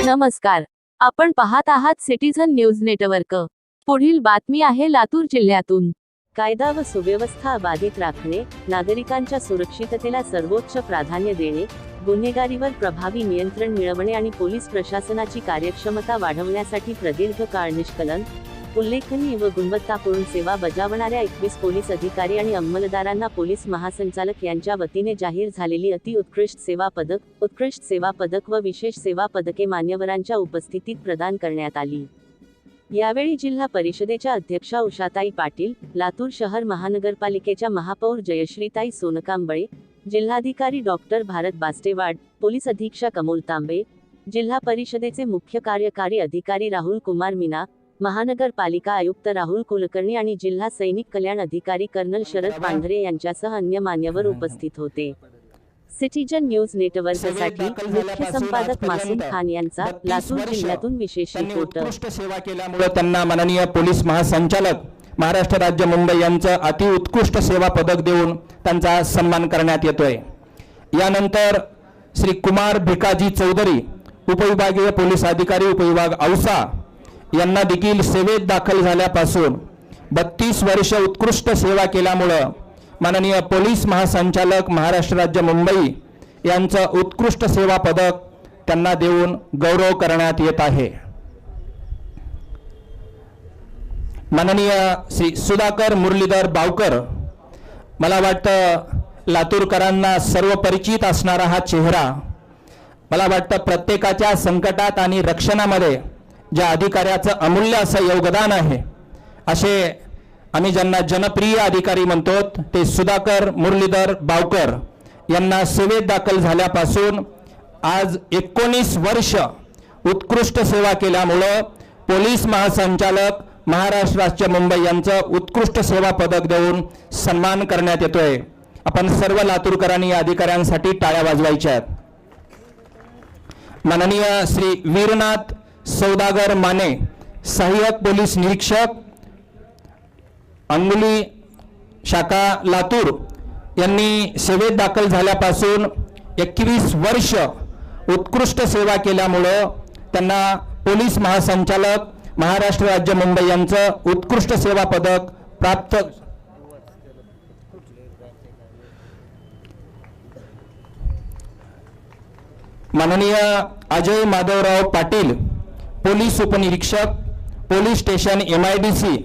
नमस्कार, आपण पाहत आहात सिटीझन न्यूज नेटवर्क। पुढील बातमी आहे लातूर जिल्ह्यातून। कायदा व सुव्यवस्था बाधित राखणे, नागरिकांच्या सुरक्षिततेला सर्वोच्च प्राधान्य देणे, गुन्हेगारीवर प्रभावी नियंत्रण मिळवणे आणि पोलीस प्रशासनाची कार्यक्षमता वाढवण्यासाठी प्रदीर्घ काळ निष्कलन, उल्लेखनीय व गुणवत्तापूर्ण सेवा बजावणाऱ्या 21 पोलीस अधिकारी आणि अंमलदारांना पोलीस महासंचालक यांच्या वतीने जाहीर झालेली अतिउत्कृष्ट सेवा पदक, उत्कृष्ट सेवा पदक व विशेष सेवा पदके मान्यवरांच्या उपस्थितीत प्रदान करण्यात आली। यावेळी जिल्हा परिषदेच्या अध्यक्षा उषाताई पाटील, लातूर शहर महानगरपालिकेच्या महापौर जयश्रीताई सोनकांबळे, जिल्हाधिकारी डॉक्टर भारत बास्टेवाड, पोलीस अधीक्षक अमोल तांबे, जिल्हा परिषदेचे मुख्य कार्यकारी अधिकारी राहुल कुमार मीना, महानगरपालिका आयुक्त राहुल कुलकर्णी आणि जिल्हा सैनिक कल्याण अधिकारी कर्नल शरद पांढरे यांच्यासह अन्य मान्यवर उपस्थित होते। सिटीझन न्यूज नेटवर्कसाठी मुख्य संपादक मासूम खान यांचा लातूर जिल्ह्यातून विशेष रिपोर्ट। उत्कृष्ट सेवा केल्यामुळे त्यांना माननीय पोलीस महासंचालक महाराष्ट्र राज्य मुंबई यांचं अतिउत्कृष्ट सेवा पदक देऊन त्यांचा सन्मान करण्यात येतोय। यानंतर श्री कुमार भिकाजी चौधरी, उपविभागीय पोलीस अधिकारी, उपविभाग औसा यांना देखील सेवेत दाखल झाल्यापासून 32 वर्ष उत्कृष्ट सेवा केल्यामुळे माननीय पोलीस महासंचालक महाराष्ट्र राज्य मुंबई यांचं उत्कृष्ट सेवा पदक त्यांना देऊन गौरव करण्यात येत आहे। माननीय श्री सुधाकर मुरलीधर बावकर, मला वाटतं लातूरकरांना सर्व परिचित असणारा हा चेहरा, मला वाटतं प्रत्येकाच्या संकटात आणि रक्षणामध्ये ज्या अधिकाऱ्याचं अमूल्य असं योगदान आहे, असे आम्ही ज्यांना जनप्रिय अधिकारी म्हणतो ते सुधाकर मुरलीधर बावकर यांना सेवेत दाखल झाल्यापासून आज 19 वर्ष उत्कृष्ट सेवा केल्यामुळे पोलीस महासंचालक महाराष्ट्र राज्य मुंबई यांचं उत्कृष्ट सेवा पदक देऊन सन्मान करण्यात येतोय। आपण सर्व लातूरकरांनी या अधिकाऱ्यांसाठी टाळ्या वाजवायच्या आहेत। माननीय श्री वीरनाथ सौदागर माने, सहाय्यक पोलीस निरीक्षक, अंगुली शाखा लातूर यांनी सेवेत दाखल झाल्यापासून 21 वर्ष उत्कृष्ट सेवा केल्यामुळे त्यांना पोलीस महासंचालक महाराष्ट्र राज्य मुंबई यांचं उत्कृष्ट सेवा पदक प्राप्त। माननीय अजय माधवराव पाटील, पोलीस उपनिरीक्षक, पोलीस स्टेशन MIDC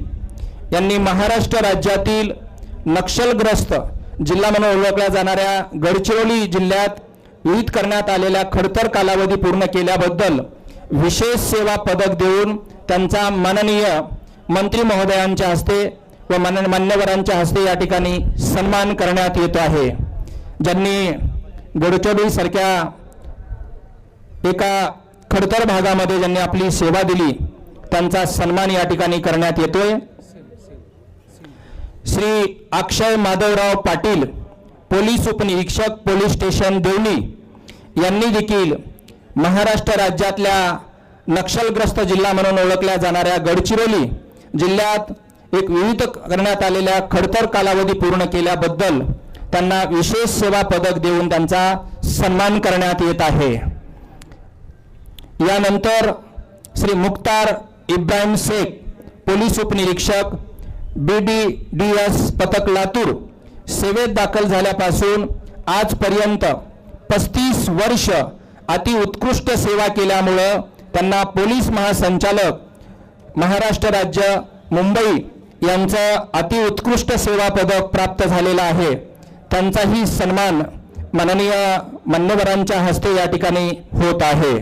यांनी महाराष्ट्र राज्यातील नक्षलग्रस्त जिल्हा म्हणून ओळखल्या जाणाऱ्या गडचिरोली जिल्ह्यात विहित करण्यात आलेल्या खडतर कालावधी पूर्ण केल्याबद्दल विशेष सेवा पदक देऊन त्यांचा माननीय मंत्री महोदयांच्या हस्ते व मान्यवरांच्या हस्ते या ठिकाणी सन्मान करण्यात येत आहे। ज्यांनी गडचिरोली सारख्या एका खडतर भागामध्ये ज्यांनी आपली सेवा दिली, त्यांचा सन्मान या ठिकाणी करण्यात येतोय। श्री अक्षय माधवराव पाटील, पोलीस उपनिरीक्षक, पोलीस स्टेशन देवणी यांनी देखील महाराष्ट्र राज्यातल्या नक्षलग्रस्त जिल्हा म्हणून ओळखल्या जाणाऱ्या गडचिरोली जिल्ह्यात एक विहित करण्यात आलेल्या खडतर कालावधी पूर्ण केल्याबद्दल त्यांना विशेष सेवा पदक देऊन त्यांचा सन्मान करण्यात येत आहे। यानंतर श्री मुख्तार इब्राहिम शेख, पोलीस उपनिरीक्षक, BDDS पथक लातूर, सेवेत दाखल झाल्यापासून आजपर्यंत 35 वर्ष अतिउत्कृष्ट सेवा केल्यामुळे त्यांना पोलीस महासंचालक महाराष्ट्र राज्य मुंबई यांचं अतिउत्कृष्ट सेवा पदक प्राप्त झालेला आहे। त्यांचाही सन्मान माननीय मान्यवरांच्या हस्ते या ठिकाणी होत आहे।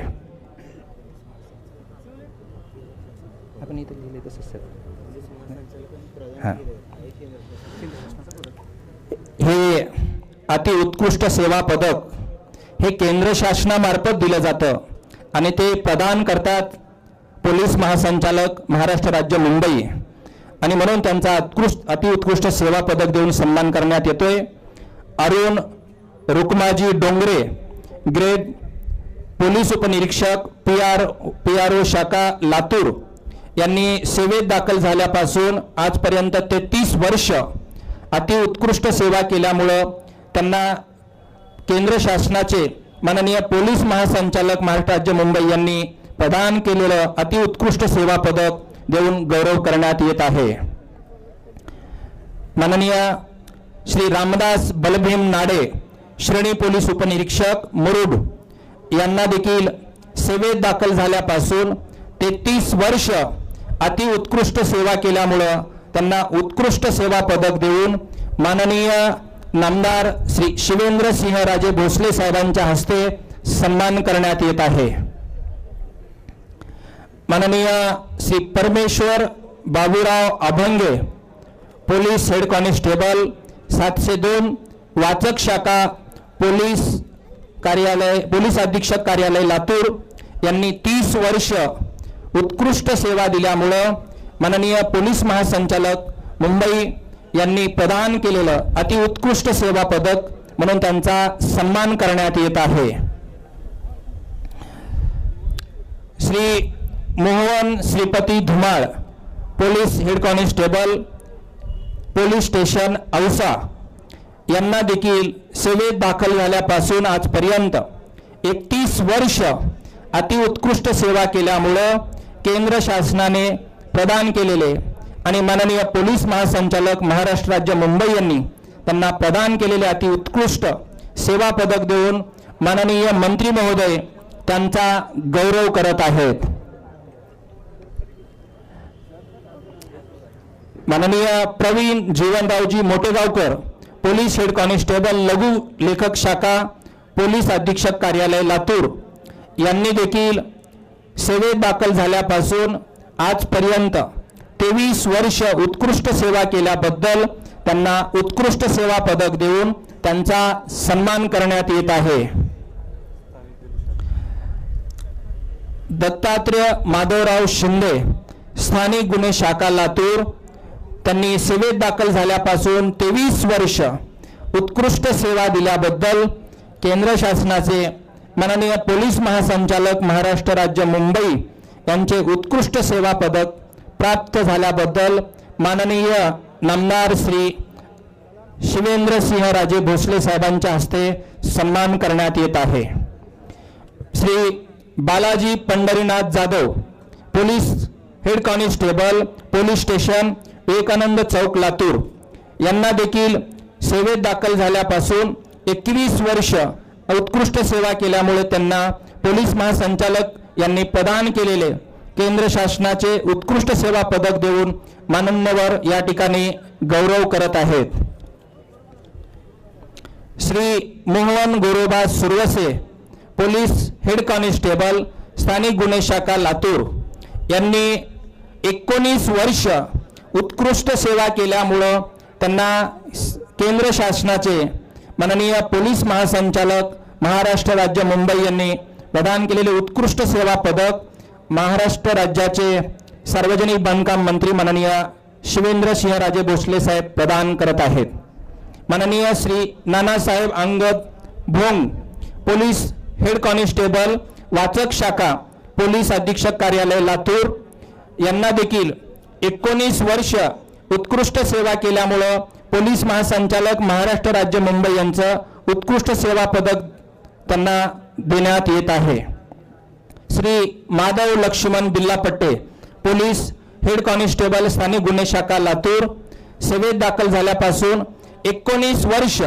हे अतिउत्कृष्ट सेवा पदक हे केंद्र शासनामार्फत दिलं जातं आणि ते प्रदान करतात पोलीस महासंचालक महाराष्ट्र राज्य मुंबई, आणि म्हणून त्यांचा अतिउत्कृष्ट सेवा पदक देऊन सन्मान करण्यात येतोय। अरुण रुक्माजी डोंगरे, ग्रेड पोलीस उपनिरीक्षक, PRO शाखा लातूर यांनी सेवेत दाखल झाल्यापासून आजपर्यंत 33 वर्ष अतिउत्कृष्ट सेवा केल्यामुळे त्यांना केंद्र शासनाचे माननीय पोलीस महासंचालक महाराष्ट्र राज्य मुंबई यांनी प्रदान केलेलं अतिउत्कृष्ट सेवा पदक देऊन गौरव करण्यात येत आहे. माननीय श्री रामदास बलभीम नाडे, श्रेणी पोलीस उपनिरीक्षक मुरुड, यांना देखील सेवेत दाखल झाल्यापासून 33 वर्ष अतिउत्कृष्ट सेवा केल्यामुळं त्यांना उत्कृष्ट सेवा पदक देऊन माननीय नामदार श्री शिवेंद्र सिंहराजे भोसले साहेबांच्या हस्ते सन्मान करण्यात येत आहे. माननीय श्री परमेश्वर बाबूराव अभंगे, पोलीस हेड कॉन्स्टेबल 702 वाचक शाखा पोलीस कार्यालय, पोलीस अधीक्षक कार्यालय लातूर, यांनी 30 वर्ष उत्कृष्ट सेवा दिल्यामुळं माननीय पोलीस महासंचालक मुंबई यांनी प्रदान केलेलं अतिउत्कृष्ट सेवा पदक म्हणून त्यांचा सन्मान करण्यात येत आहे. Shri Mohan Shripati Dhumal, police head constable police station Ausa, यांना देखील सेवेत दाखल झाल्यापासून आजपर्यंत 31 वर्ष अतिउत्कृष्ट सेवा केल्यामुळं केंद्र शासनाने प्रदान केलेले आणि माननीय पोलीस महासंचालक महाराष्ट्र राज्य मुंबई यांनी त्यांना प्रदान केलेले अतिउत्कृष्ट सेवा पदक देऊन माननीय मंत्री महोदय त्यांचा गौरव करत आहेत. माननीय Praveen Jeevanraoji Motegaonkar, police head constable लघु लेखक शाखा पोलीस अधीक्षक कार्यालय लातूर, यांनी देखील सेवेत दाखल झाल्यापासून आजपर्यंत 23 वर्ष उत्कृष्ट सेवा केल्याबद्दल त्यांना उत्कृष्ट सेवा पदक देऊन त्यांचा सन्मान करण्यात येत आहे. दत्तात्रय माधवराव शिंदे, स्थानिक गुन्हे शाखा लातूर, त्यांनी सेवेत दाखल झाल्यापासून 23 वर्ष उत्कृष्ट सेवा दिल्याबद्दल केंद्र शासनाचे माननीय पोलीस महासंचालक महाराष्ट्र राज्य मुंबई यांचे उत्कृष्ट सेवा पदक प्राप्त झाल्याबद्दल माननीय नामदार श्री शिवेंद्र सिंहराजे भोसले साहेबांच्या हस्ते सन्मान करण्यात येत आहे. Shri Balaji Pandharinath Jadhav, police head constable police station Vivekanand Chowk Latur, यांना देखील सेवेत दाखल झाल्यापासून 21 वर्ष उत्कृष्ट सेवा केल्यामुळे त्यांना पोलीस महासंचालक यांनी प्रदान केलेले केंद्र शासनाचे उत्कृष्ट सेवा पदक देऊन माननीय या ठिकाणी गौरव करत आहेत. Shri Mohan Goroba Survase, police head constable स्थानिक गुन्हे शाखा लातूर, यांनी 19 वर्ष उत्कृष्ट सेवा केल्यामुळं त्यांना केंद्र शासनाचे माननीय पोलीस महासंचालक महाराष्ट्र राज्य मुंबई यांनी प्रदान केलेले उत्कृष्ट सेवा पदक महाराष्ट्र राज्याचे सार्वजनिक बांधकाम मंत्री माननीय शिवेंद्र सिंहराजे भोसले साहेब प्रदान करत आहेत. माननीय श्री नानासाहेब अंगद भोंग, पोलीस हेड कॉन्स्टेबल वाचक शाखा पोलीस अधीक्षक कार्यालय लातूर, यांना देखील 19 वर्ष उत्कृष्ट सेवा केल्यामुळं पोलीस महासंचालक महाराष्ट्र राज्य मुंबई यांचं उत्कृष्ट सेवा पदक त्यांना देण्यात येत आहे. Shri Madhav Laxman Billapatte, police head constable स्थानिक गुन्हे शाखा लातूर, सेवेत दाखल झाल्यापासून 19 वर्ष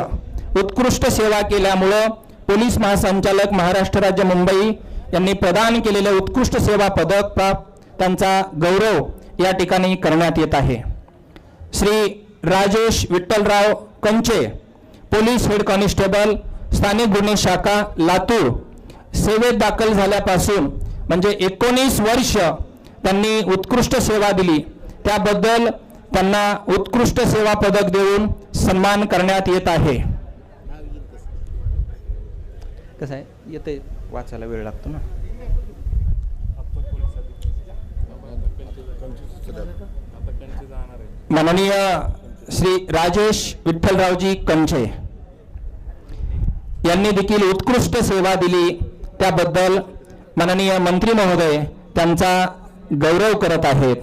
उत्कृष्ट सेवा केल्यामुळं पोलीस महासंचालक महाराष्ट्र राज्य मुंबई यांनी प्रदान केलेले उत्कृष्ट सेवा पदक प्राप्त त्यांचा गौरव या ठिकाणी करण्यात येत आहे. श्री राजेश विठ्ठलराव कंचे, पोलीस हेड कॉन्स्टेबल स्थानिक गुन्हे शाखा लातूर, सेवेत दाखल झाल्यापासून म्हणजे 19 वर्ष त्यांनी उत्कृष्ट सेवा दिली, त्याबद्दल त्यांना उत्कृष्ट सेवा पदक देऊन सन्मान करण्यात येत आहे. कसं आहे, येते वाचायला वेळ लागतो ना. माननीय श्री राजेश विठ्ठलरावजी कंचे यांनी देखील उत्कृष्ट सेवा दिली, त्याबद्दल माननीय मंत्री महोदय त्यांचा गौरव करत आहेत.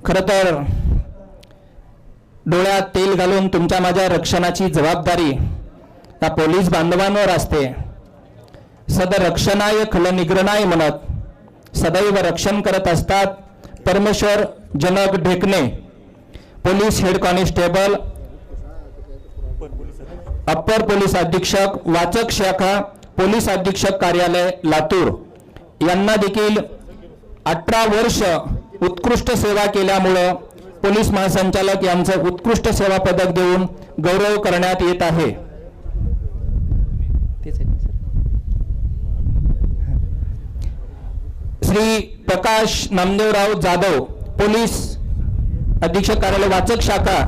खरं तर डोळ्यात तेल घालून तुमच्या माझ्या रक्षणाची जबाबदारी या पोलीस बांधवांवर असते. सदरक्षणाय खलनिग्रणाय म्हणत सदैव रक्षण करत असतात Parmeshwar Janak Dhekane, police head constable, upper police अधीक्षक, वाचक शाखा, पोलीस अधीक्षक कार्यालय लातूर यांना देखील 18 वर्ष उत्कृष्ट सेवा केल्यामुळं पोलीस महासंचालक यांचं उत्कृष्ट सेवा पदक देऊन गौरव करण्यात येत आहे. तेच आहे ना सर. श्री प्रकाश नामदेवराव जाधव, पोलीस अधीक्षक कार्यालय वाचक शाखा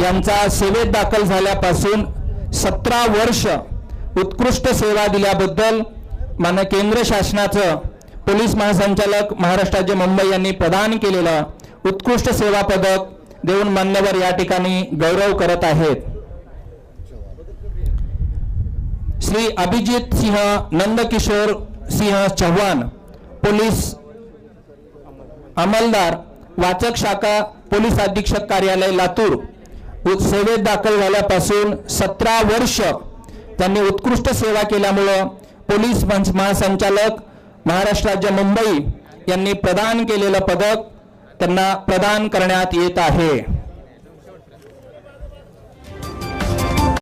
यांचा सेवेत दाखल झाल्यापासून 17 वर्ष उत्कृष्ट सेवा दिल्याबद्दल माननीय केंद्र शासनाचं पोलीस महासंचालक महाराष्ट्र राज्य मुंबई यांनी प्रदान केलेलं उत्कृष्ट सेवा पदक देऊन मान्यवर या ठिकाणी गौरव करत आहेत. श्री अभिजित सिंह नंदकिशोर सिंह चव्हाण, पोलीस अंमलदार, वाचक शाखा, पोलीस अधीक्षक कार्यालय लातूर सेवेत दाखल झाल्यापासून 17 वर्ष त्यांनी उत्कृष्ट सेवा केल्यामुळं पोलीस महासंचालक महाराष्ट्र राज्य मुंबई यांनी प्रदान केलेलं पदक त्यांना प्रदान करण्यात येत आहे.